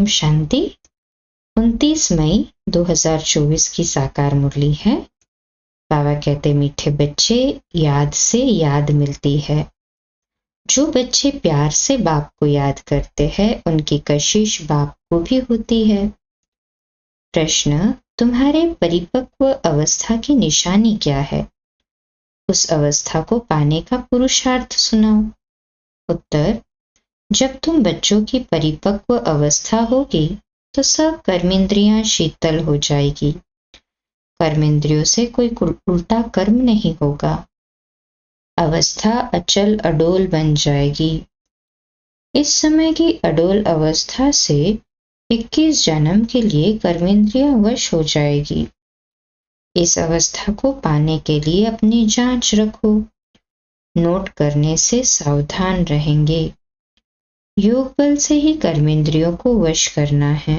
ओम शांति। 29 मई 2024 की साकार मुरली है। बाबा कहते, मीठे बच्चे, याद से याद मिलती है। जो बच्चे प्यार से बाप को याद करते हैं उनकी कशिश बाप को भी होती है। प्रश्न, तुम्हारे परिपक्व अवस्था की निशानी क्या है? उस अवस्था को पाने का पुरुषार्थ सुनाओ। उत्तर, जब तुम बच्चों की परिपक्व अवस्था होगी तो सब कर्मेंद्रियां शीतल हो जाएगी। कर्मेंद्रियों से कोई उल्टा कर्म नहीं होगा। अवस्था अचल अडोल बन जाएगी। इस समय की अडोल अवस्था से 21 जन्म के लिए कर्मेंद्रियां वश हो जाएगी। इस अवस्था को पाने के लिए अपनी जांच रखो। नोट करने से सावधान रहेंगे। योग बल से ही कर्मेंद्रियों को वश करना है।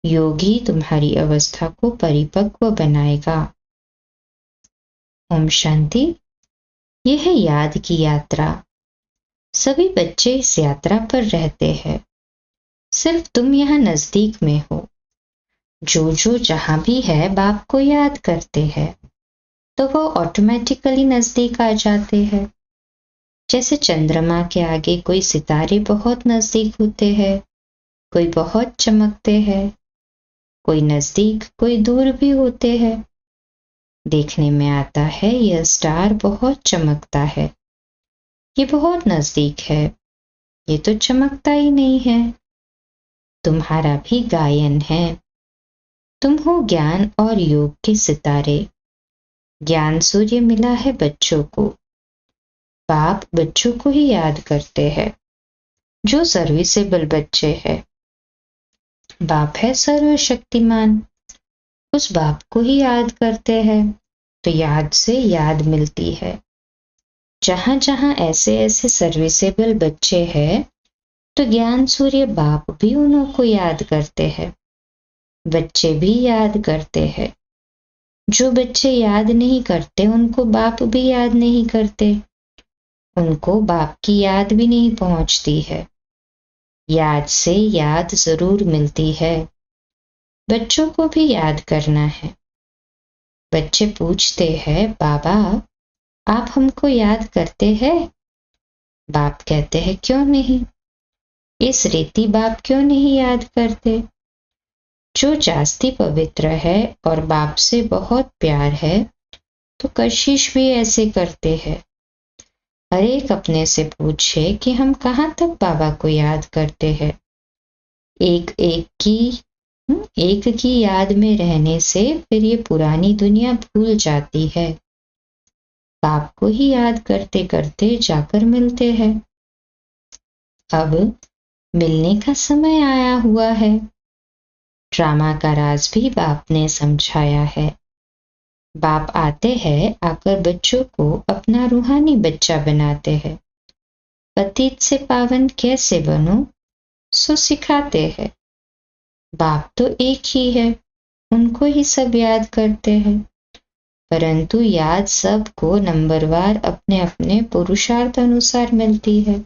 योग ही तुम्हारी अवस्था को परिपक्व बनाएगा। ओम शांति। यह है याद की यात्रा। सभी बच्चे इस यात्रा पर रहते हैं। सिर्फ तुम यहाँ नजदीक में हो। जो जहां भी है बाप को याद करते हैं तो वो ऑटोमेटिकली नजदीक आ जाते हैं। जैसे चंद्रमा के आगे कोई सितारे बहुत नजदीक होते हैं, कोई बहुत चमकते हैं, कोई नजदीक कोई दूर भी होते हैं। देखने में आता है यह स्टार बहुत चमकता है, ये बहुत नजदीक है, ये तो चमकता ही नहीं है। तुम्हारा भी गायन है। तुम हो ज्ञान और योग के सितारे। ज्ञान सूर्य मिला है बच्चों को। बाप बच्चों को ही याद करते हैं। जो सर्विसेबल बच्चे हैं, बाप है सर्वशक्तिमान, उस बाप को ही याद करते हैं तो याद से याद मिलती है। जहां जहां ऐसे ऐसे सर्विसेबल बच्चे हैं तो ज्ञान सूर्य बाप भी उन्हों को याद करते हैं, बच्चे भी याद करते हैं। जो बच्चे याद नहीं करते उनको बाप भी याद नहीं करते, उनको बाप की याद भी नहीं पहुंचती है। याद से याद जरूर मिलती है। बच्चों को भी याद करना है। बच्चे पूछते हैं, बाबा आप हमको याद करते हैं? बाप कहते हैं, क्यों नहीं। इस रीति बाप क्यों नहीं याद करते? जो जास्ती पवित्र है और बाप से बहुत प्यार है तो कशिश भी ऐसे करते हैं। हर एक अपने से पूछे कि हम कहाँ तक बाबा को याद करते हैं। एक की याद में रहने से फिर ये पुरानी दुनिया भूल जाती है। बाप को ही याद करते करते जाकर मिलते हैं। अब मिलने का समय आया हुआ है। ड्रामा का राज भी बाप ने समझाया है। बाप आते हैं, आकर बच्चों को अपना रूहानी बच्चा बनाते हैं। पतित से पावन कैसे बनो सो सिखाते हैं। बाप तो एक ही है, उनको ही सब याद करते हैं, परंतु याद सबको नंबरवार अपने अपने पुरुषार्थ अनुसार मिलती है।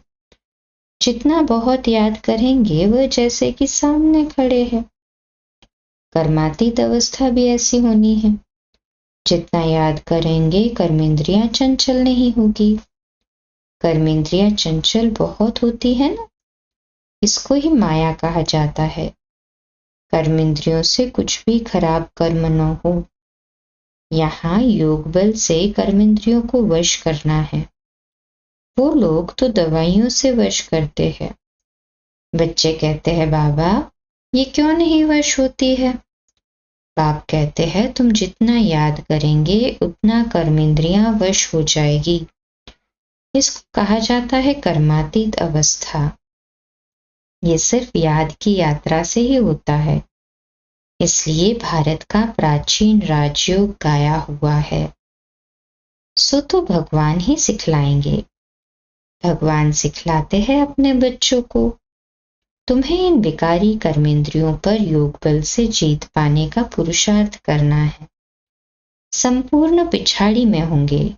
जितना बहुत याद करेंगे वह जैसे कि सामने खड़े हैं। कर्मातीत अवस्था भी ऐसी होनी है। जितना याद करेंगे कर्मेंद्रियां चंचल नहीं होगी। कर्मेंद्रियां चंचल बहुत होती है ना, इसको ही माया कहा जाता है। कर्मेंद्रियों से कुछ भी खराब कर्म न हो। यहाँ योग बल से कर्मेंद्रियों को वश करना है। वो लोग तो दवाइयों से वश करते हैं। बच्चे कहते हैं, बाबा ये क्यों नहीं वश होती है? बाप कहते हैं, तुम जितना याद करेंगे उतना कर्मेंद्रियां वश हो जाएगी। इसको कहा जाता है कर्मातीत अवस्था। ये सिर्फ याद की यात्रा से ही होता है। इसलिए भारत का प्राचीन राजयोग गाया हुआ है। सो तो भगवान ही सिखलाएंगे। भगवान सिखलाते हैं अपने बच्चों को। तुम्हें इन विकारी कर्मेंद्रियों पर योग बल से जीत पाने का पुरुषार्थ करना है। संपूर्ण पिछाड़ी में होंगे।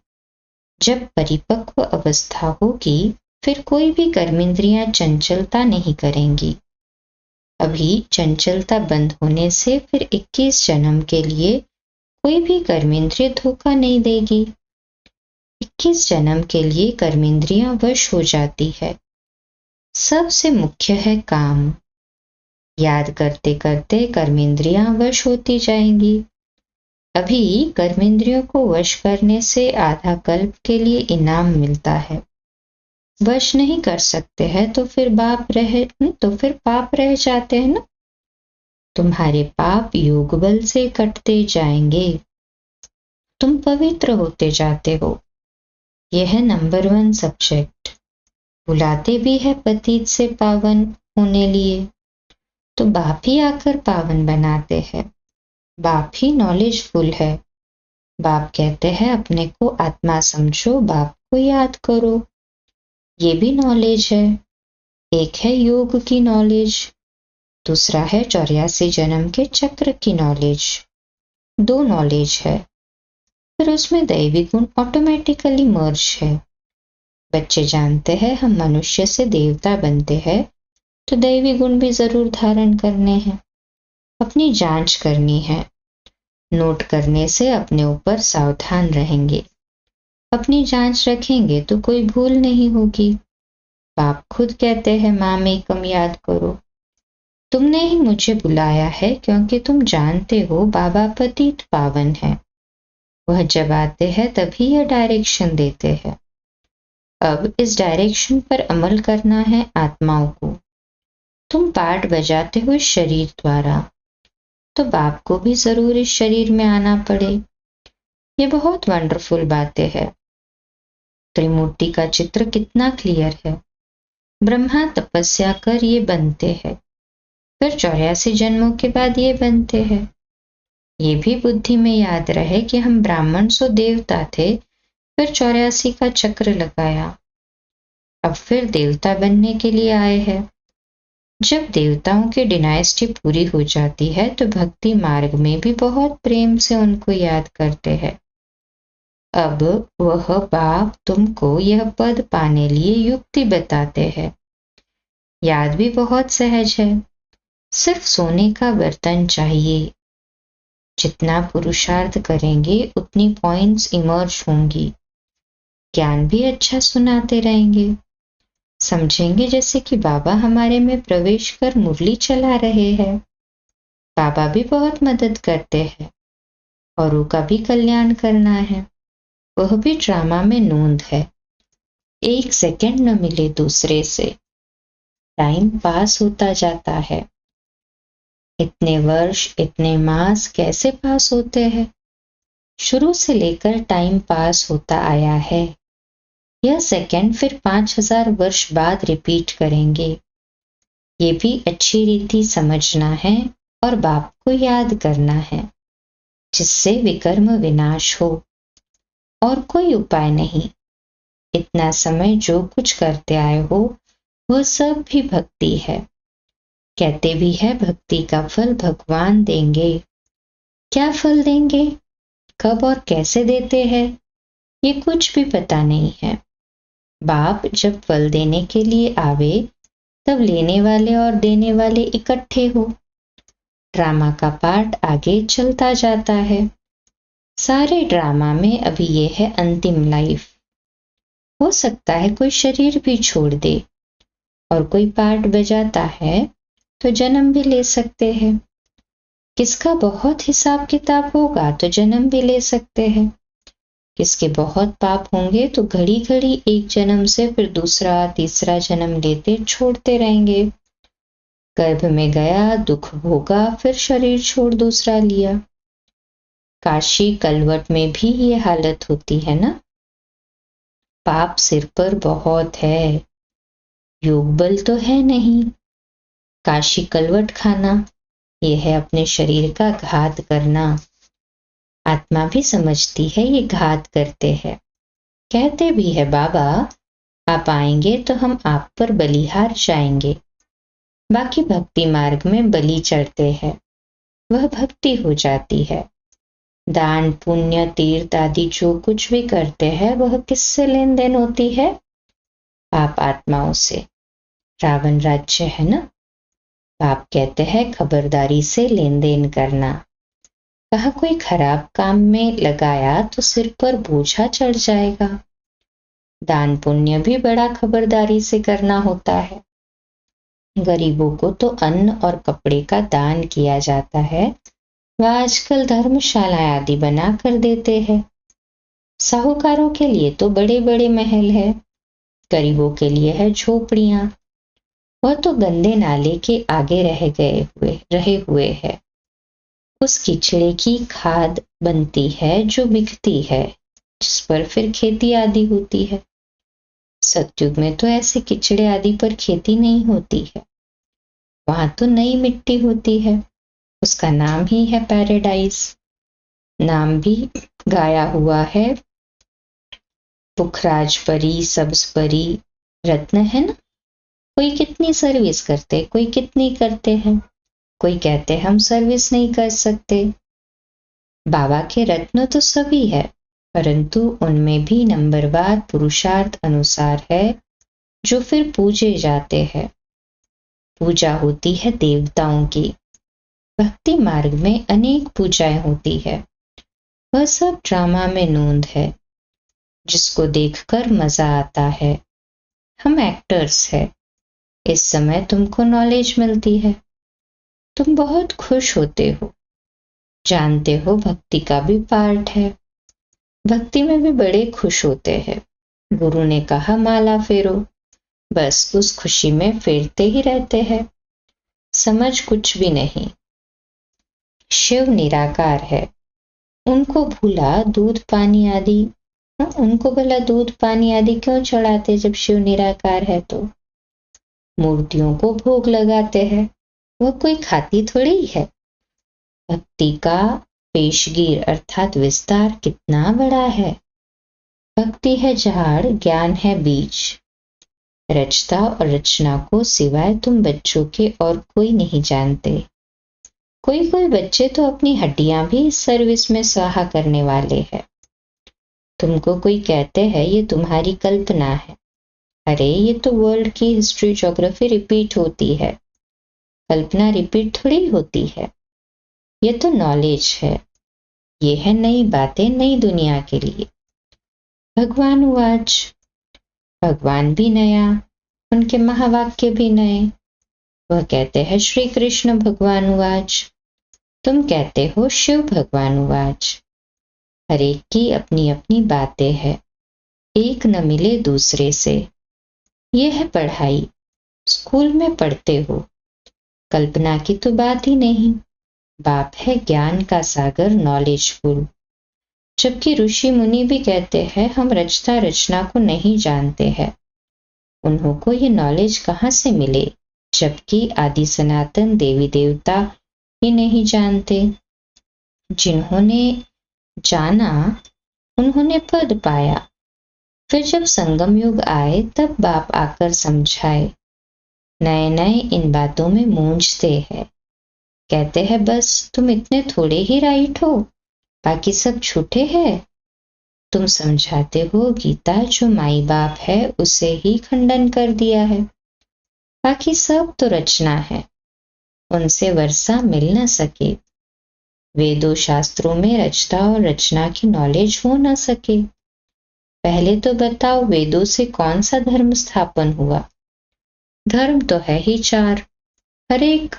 जब परिपक्व अवस्था होगी फिर कोई भी कर्मेंद्रियां चंचलता नहीं करेंगी। अभी चंचलता बंद होने से फिर 21 जन्म के लिए कोई भी कर्मेंद्रिय धोखा नहीं देगी। 21 जन्म के लिए कर्मेंद्रियां वश हो जाती है। सबसे मुख्य है काम। याद करते करते कर्मेंद्रियां वश होती जाएंगी। अभी कर्मेंद्रियों को वश करने से आधा कल्प के लिए इनाम मिलता है। वश नहीं कर सकते हैं तो फिर पाप रह जाते हैं ना। तुम्हारे पाप योग बल से कटते जाएंगे। तुम पवित्र होते जाते हो। यह है नंबर 1 सब्जेक्ट। बुलाते भी है पतित से पावन होने लिए, तो बाप ही आकर पावन बनाते हैं। बाप ही नॉलेजफुल है। बाप कहते हैं अपने को आत्मा समझो, बाप को याद करो। ये भी नॉलेज है। एक है योग की नॉलेज, दूसरा है 84 जन्म के चक्र की नॉलेज। 2 नॉलेज है। फिर उसमें दैवी गुण ऑटोमेटिकली मर्ज है। बच्चे जानते हैं हम मनुष्य से देवता बनते हैं तो दैवी गुण भी जरूर धारण करने हैं। अपनी जांच करनी है। नोट करने से अपने ऊपर सावधान रहेंगे। अपनी जांच रखेंगे तो कोई भूल नहीं होगी। बाप खुद कहते हैं माम एकम याद करो। तुमने ही मुझे बुलाया है क्योंकि तुम जानते हो बाबा पतित पावन है। वह जब आते हैं तभी यह डायरेक्शन देते हैं। अब इस डायरेक्शन पर अमल करना है आत्माओं को। तुम पाठ बजाते हो इस शरीर द्वारा, तो बाप को भी जरूर इस शरीर में आना पड़े। ये बहुत वंडरफुल बातें है। त्रिमूर्ति का चित्र कितना क्लियर है। ब्रह्मा तपस्या कर ये बनते हैं, फिर 84 जन्मों के बाद ये बनते हैं। ये भी बुद्धि में याद रहे कि हम ब्राह्मण सो देवता थे, फिर 84 का चक्र लगाया, अब फिर देवता बनने के लिए आए हैं। जब देवताओं की डिनाइस्टी पूरी हो जाती है तो भक्ति मार्ग में भी बहुत प्रेम से उनको याद करते हैं। अब वह बाप तुमको यह पद पाने लिए युक्ति बताते हैं। याद भी बहुत सहज है। सिर्फ सोने का बर्तन चाहिए। जितना पुरुषार्थ करेंगे उतनी पॉइंट्स इमर्ज होंगी। ज्ञान भी अच्छा सुनाते रहेंगे। समझेंगे जैसे कि बाबा हमारे में प्रवेश कर मुरली चला रहे हैं। बाबा भी बहुत मदद करते हैं, औरों का भी कल्याण करना है। वह भी ड्रामा में नोंद है। 1 सेकंड न मिले दूसरे से, टाइम पास होता जाता है। इतने वर्ष इतने मास कैसे पास होते हैं? शुरू से लेकर टाइम पास होता आया है। यह सेकंड फिर 5000 वर्ष बाद रिपीट करेंगे। ये भी अच्छी रीति समझना है और बाप को याद करना है, जिससे विकर्म विनाश हो। और कोई उपाय नहीं। इतना समय जो कुछ करते आए हो वह सब भी भक्ति है। कहते भी है भक्ति का फल भगवान देंगे। क्या फल देंगे, कब और कैसे देते हैं, ये कुछ भी पता नहीं है। बाप जब फल देने के लिए आवे तब लेने वाले और देने वाले इकट्ठे हो। ड्रामा का पार्ट आगे चलता जाता है। सारे ड्रामा में अभी ये है अंतिम लाइफ। हो सकता है कोई शरीर भी छोड़ दे, और कोई पार्ट बजाता है तो जन्म भी ले सकते हैं। किसका बहुत हिसाब किताब होगा तो जन्म भी ले सकते हैं। किसके बहुत पाप होंगे तो घड़ी घड़ी एक जन्म से फिर दूसरा तीसरा जन्म लेते छोड़ते रहेंगे। गर्भ में गया, दुख भोगा, फिर शरीर छोड़ दूसरा लिया। काशी कलवट में भी ये हालत होती है ना। पाप सिर पर बहुत है, योग बल तो है नहीं। काशी कलवट खाना, यह है अपने शरीर का घात करना। आत्मा भी समझती है ये घात करते हैं। कहते भी है बाबा आप आएंगे तो हम आप पर बलिहार जाएंगे। बाकी भक्ति मार्ग में बलि चढ़ते हैं, वह भक्ति हो जाती है। दान पुण्य तीर्थ आदि जो कुछ भी करते हैं वह किससे लेन देन होती है? आप आत्माओं से। रावण राज्य है ना। बाप कहते हैं खबरदारी से लेन देन करना। कहा कोई खराब काम में लगाया तो सिर पर बोझा चढ़ जाएगा। दान पुण्य भी बड़ा खबरदारी से करना होता है। गरीबों को तो अन्न और कपड़े का दान किया जाता है। वह आजकल धर्मशाला आदि बना कर देते हैं। साहूकारों के लिए तो बड़े बड़े महल है, गरीबों के लिए है झोपड़ियां। वह तो गंदे नाले के आगे रहे हुए है। उस कीचड़े की खाद बनती है जो बिकती है, जिस पर फिर खेती आदि होती है। सतयुग में तो ऐसे कीचड़े आदि पर खेती नहीं होती है। वहां तो नई मिट्टी होती है। उसका नाम ही है पैराडाइज। नाम भी गाया हुआ है, पुखराज परी, सब्ज परी, रत्न है ना। कोई कितनी सर्विस करते, कोई कितनी करते हैं। कोई कहते हम सर्विस नहीं कर सकते। बाबा के रत्न तो सभी है, परंतु उनमें भी नंबरवार पुरुषार्थ अनुसार है, जो फिर पूजे जाते हैं। पूजा होती है देवताओं की। भक्ति मार्ग में अनेक पूजाएं होती है। वह सब ड्रामा में नोंद है, जिसको देखकर मजा आता है। हम एक्टर्स हैं। इस समय तुमको नॉलेज मिलती है, तुम बहुत खुश होते हो, जानते हो भक्ति का भी पार्ट है। भक्ति में भी बड़े खुश होते हैं। गुरु ने कहा माला फेरो, बस उस खुशी में फेरते ही रहते हैं। समझ कुछ भी नहीं। शिव निराकार है। उनको भूला दूध पानी आदि, उनको भला दूध पानी आदि क्यों चढ़ाते जब शिव निराकार है तो। मूर्तियों को भोग लगाते हैं, वह कोई खाती थोड़ी है। भक्ति का पेशगीर अर्थात विस्तार कितना बड़ा है। भक्ति है झाड़, ज्ञान है बीज। रचता और रचना को सिवाय तुम बच्चों के और कोई नहीं जानते। कोई कोई बच्चे तो अपनी हड्डियां भी इस सर्विस में स्वाहा करने वाले हैं। तुमको कोई कहते हैं ये तुम्हारी कल्पना है। अरे ये तो वर्ल्ड की हिस्ट्री ज्योग्राफी रिपीट होती है। कल्पना रिपीट थोड़ी होती है। ये तो नॉलेज है। ये है नई बातें नई दुनिया के लिए। भगवान वाच, भगवान भी नया, उनके महावाक्य भी नए। वह कहते हैं श्री कृष्ण भगवान वाच, तुम कहते हो शिव भगवान वाच। हर एक की अपनी अपनी बातें हैं, एक न मिले दूसरे से। यह है पढ़ाई। स्कूल में पढ़ते हो, कल्पना की तो बात ही नहीं। बाप है ज्ञान का सागर, नॉलेजफुल। जबकि ऋषि मुनि भी कहते हैं हम रचता रचना को नहीं जानते हैं। उन्हों को ये नॉलेज कहाँ से मिले, जबकि आदि सनातन देवी देवता ही नहीं जानते। जिन्होंने जाना उन्होंने पद पाया। फिर जब संगम युग आए तब बाप आकर समझाए। नए नए इन बातों में मूंझते हैं। कहते हैं बस तुम इतने थोड़े ही राइट हो, बाकी सब झूठे हैं। तुम समझाते हो गीता जो माई बाप है उसे ही खंडन कर दिया है। बाकी सब तो रचना है, उनसे वर्षा मिल न सके। वेदों शास्त्रों में रचता और रचना की नॉलेज हो न सके। पहले तो बताओ वेदों से कौन सा धर्म स्थापन हुआ। धर्म तो है ही चार। हर एक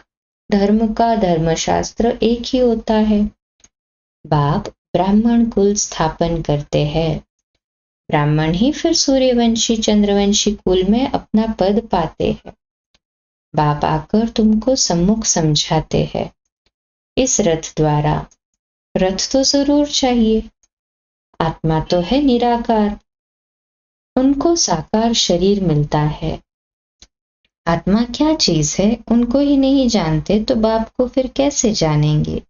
धर्म का धर्मशास्त्र एक ही होता है। बाप ब्राह्मण कुल स्थापन करते हैं। ब्राह्मण ही फिर सूर्यवंशी चंद्रवंशी कुल में अपना पद पाते हैं। बाप आकर तुमको सम्मुख समझाते हैं। इस रथ द्वारा, रथ तो जरूर चाहिए। आत्मा तो है निराकार, उनको साकार शरीर मिलता है। आत्मा क्या चीज है उनको ही नहीं जानते तो बाप को फिर कैसे जानेंगे।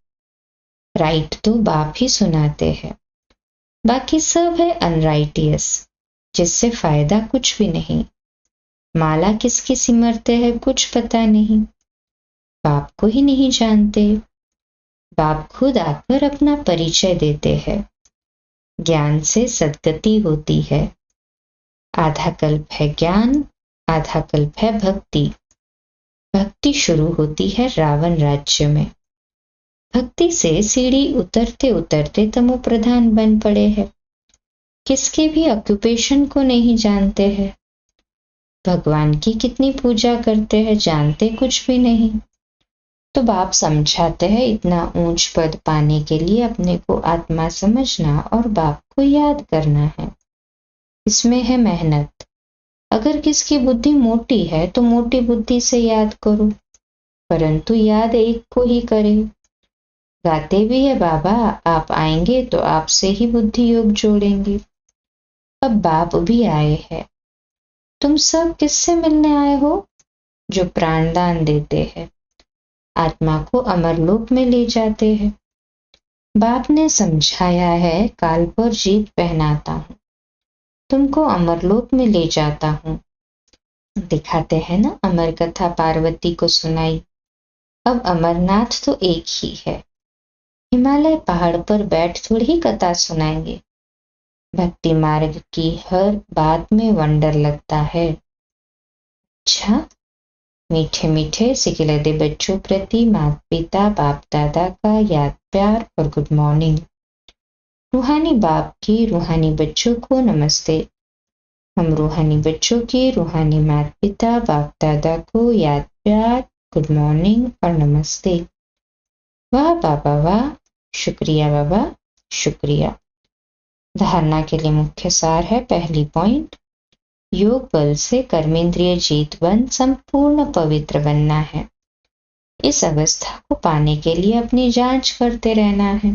राइट तो बाप ही सुनाते हैं, बाकी सब है अनराइटियस, जिससे फायदा कुछ भी नहीं। माला किसकी सिमरते हैं कुछ पता नहीं। बाप को ही नहीं जानते। बाप खुद आकर अपना परिचय देते हैं। ज्ञान से सद्गति होती है। आधा कल्प है ज्ञान, आधा कल्प है भक्ति। भक्ति शुरू होती है रावण राज्य में। भक्ति से सीढ़ी उतरते उतरते तमो प्रधान बन पड़े हैं। किसके भी ऑक्यूपेशन को नहीं जानते हैं। भगवान की कितनी पूजा करते हैं, जानते कुछ भी नहीं। तो बाप समझाते हैं इतना ऊंच पद पाने के लिए अपने को आत्मा समझना और बाप को याद करना है। इसमें है मेहनत। अगर किसकी बुद्धि मोटी है तो मोटी बुद्धि से याद करो, परंतु याद एक को ही करे। गाते भी है बाबा, आप आएंगे तो आपसे ही बुद्धि योग जोड़ेंगे। अब बाप भी आए हैं। तुम सब किससे मिलने आए हो? जो प्राणदान देते हैं, आत्मा को अमरलोक में ले जाते हैं। बाप ने समझाया है, काल पर जीत पहनाता हूं, तुमको अमरलोक में ले जाता हूं। दिखाते हैं ना, अमर कथा पार्वती को सुनाई। अब अमरनाथ तो एक ही है। हिमालय पहाड़ पर बैठ थोड़ी कथा सुनाएंगे। भक्ति मार्ग की हर बात में वंडर लगता है। अच्छा, मीठे मीठे सिखिलदे बच्चों प्रति माता पिता बाप दादा का याद प्यार और गुड मॉर्निंग। रूहानी बाप की रूहानी बच्चों को नमस्ते। हम रूहानी बच्चों की रूहानी माता पिता बाप दादा को याद प्यार, गुड मॉर्निंग और नमस्ते। वाह बाबा वाह, शुक्रिया बाबा शुक्रिया। धारणा के लिए मुख्य सार है, पहली पॉइंट, योग बल से कर्मेंद्रिय जीत बन संपूर्ण पवित्र बनना है। इस अवस्था को पाने के लिए अपनी जांच करते रहना है।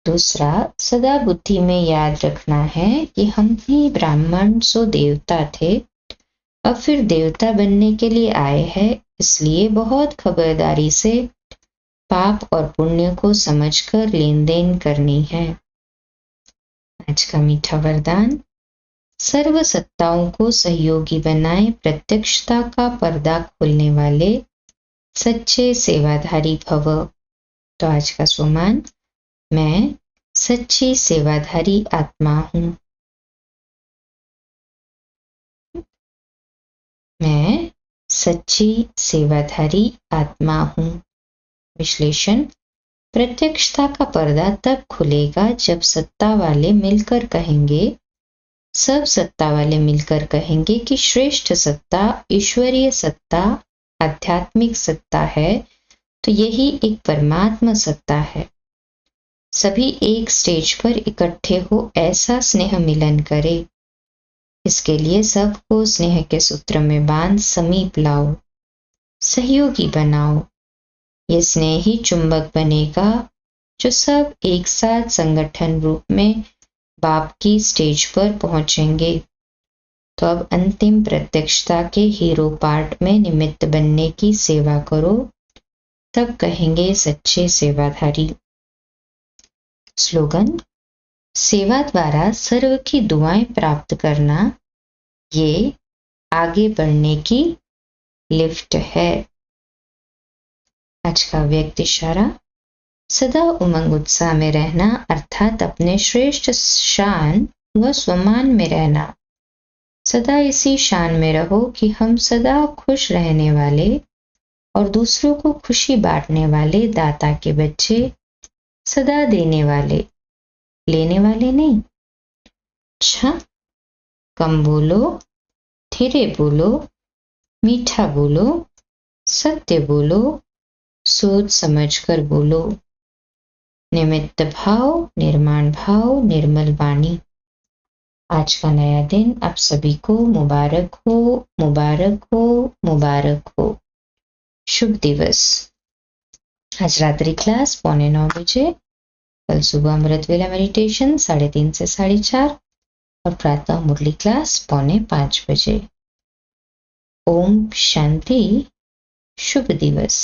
दूसरा, सदा बुद्धि में याद रखना है कि हम ही ब्राह्मण सो देवता थे, अब फिर देवता बनने के लिए आए हैं। इसलिए बहुत खबरदारी से पाप और पुण्य को समझकर लेन देन करनी है। आज का मीठा वरदान, सर्व सत्ताओं को सहयोगी बनाए प्रत्यक्षता का पर्दा खोलने वाले सच्चे सेवाधारी भव। तो आज का सोमान, मैं सच्ची सेवाधारी आत्मा हूं। मैं सच्ची सेवाधारी आत्मा हूं। विश्लेषण, प्रत्यक्षता का पर्दा तब खुलेगा जब सत्ता वाले मिलकर कहेंगे, सब सत्ता वाले मिलकर कहेंगे कि श्रेष्ठ सत्ता ईश्वरीय सत्ता आध्यात्मिक सत्ता है, तो यही एक परमात्मा सत्ता है। सभी एक स्टेज पर इकट्ठे हो ऐसा स्नेह मिलन करे। इसके लिए सबको स्नेह के सूत्र में बांध समीप लाओ, सहयोगी बनाओ। ये स्नेह ही चुंबक बनेगा जो सब एक साथ संगठन रूप में बाप की स्टेज पर पहुंचेंगे। तो अब अंतिम प्रत्यक्षता के हीरो पार्ट में निमित्त बनने की सेवा करो, तब कहेंगे सच्चे सेवाधारी। स्लोगन, सेवा द्वारा सर्व की दुआएं प्राप्त करना, ये आगे बढ़ने की लिफ्ट है। आज का व्यक्ति इशारा, सदा उमंग उत्साह में रहना अर्थात अपने श्रेष्ठ शान व स्वमान में रहना। सदा इसी शान में रहो कि हम सदा खुश रहने वाले और दूसरों को खुशी बांटने वाले दाता के बच्चे, सदा देने वाले, लेने वाले नहीं। अच्छा, कम बोलो, धीरे बोलो, मीठा बोलो, सत्य बोलो, सोच समझकर बोलो। निमित्त भाव, निर्माण भाव, निर्मल वाणी। आज का नया दिन आप सभी को मुबारक हो, मुबारक हो, मुबारक हो। शुभ दिवस। आज रात्रि क्लास 8:45 बजे, कल सुबह अमृत वेला मेडिटेशन 3:30 से 4:30 और प्रातः मुरली क्लास 4:45 बजे। ओम शांति। शुभ दिवस।